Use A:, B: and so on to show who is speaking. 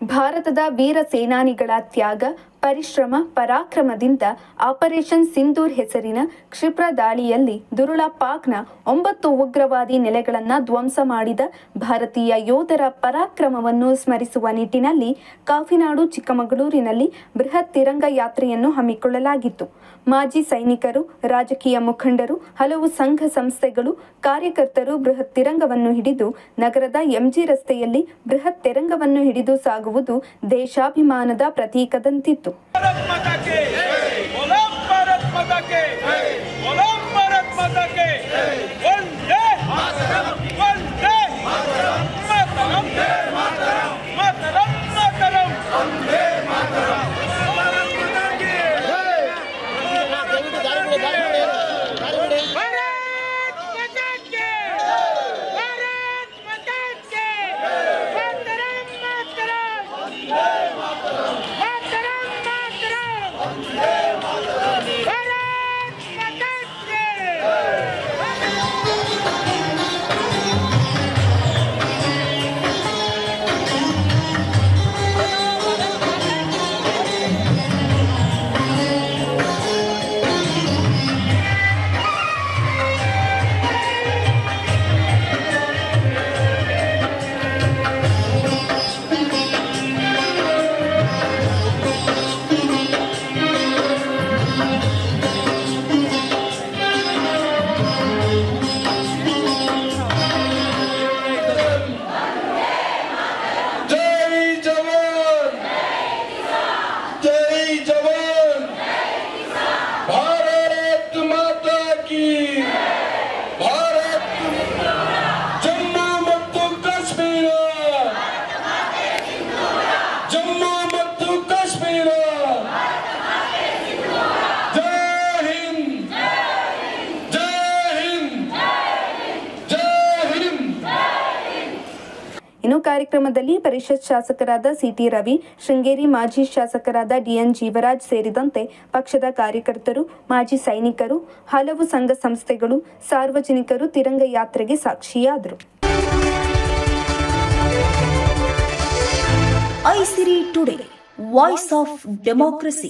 A: ಭಾರತದ ವೀರ ಸೇನಾನಿಗಳ ತ್ಯಾಗ, ಪರಿಶ್ರಮ, ಪರಾಕ್ರಮದಿಂದ ಆಪರೇಷನ್ ಸಿಂಧೂರ್ ಹೆಸರಿನ ಕ್ಷಿಪ್ರ ದಾಳಿಯಲ್ಲಿ ದುರುಳ ಪಾಕ್ನ 9 ಉಗ್ರವಾದಿ ನೆಲೆಗಳನ್ನು ಧ್ವಂಸ ಮಾಡಿದ ಭಾರತೀಯ ಯೋಧರ ಪರಾಕ್ರಮವನ್ನು ಸ್ಮರಿಸುವ ನಿಟ್ಟಿನಲ್ಲಿ ಕಾಫಿನಾಡು ಚಿಕ್ಕಮಗಳೂರಿನಲ್ಲಿ ಬೃಹತ್ ತಿರಂಗ ಯಾತ್ರೆಯನ್ನು ಹಮ್ಮಿಕೊಳ್ಳಲಾಗಿತ್ತು. ಮಾಜಿ ಸೈನಿಕರು, ರಾಜಕೀಯ ಮುಖಂಡರು, ಹಲವು ಸಂಘ ಸಂಸ್ಥೆಗಳು, ಕಾರ್ಯಕರ್ತರು ಬೃಹತ್ ತಿರಂಗವನ್ನು ಹಿಡಿದು ನಗರದ ಎಂಜಿ ರಸ್ತೆಯಲ್ಲಿ ಬೃಹತ್ ತಿರಂಗವನ್ನು ಹಿಡಿದು ಸಾಗುವುದು ದೇಶಾಭಿಮಾನದ ಪ್ರತೀಕದಂತಿತ್ತು. ಇನ್ನು ಕಾರ್ಯಕ್ರಮದಲ್ಲಿ ಪರಿಷತ್ ಶಾಸಕರಾದ ಸಿಟಿ ರವಿ, ಶೃಂಗೇರಿ ಮಾಜಿ ಶಾಸಕರಾದ ಡಿಎನ್ ಜೀವರಾಜ್ ಸೇರಿದಂತೆ ಪಕ್ಷದ ಕಾರ್ಯಕರ್ತರು, ಮಾಜಿ ಸೈನಿಕರು, ಹಲವು ಸಂಘ ಸಂಸ್ಥೆಗಳು, ಸಾರ್ವಜನಿಕರು ತಿರಂಗ ಯಾತ್ರೆಗೆ ಸಾಕ್ಷಿಯಾದರು.
B: ಐಸಿರಿ ಟುಡೇ, ವಾಯ್ಸ್ ಆಫ್ ಡೆಮೋಕ್ರಸಿ.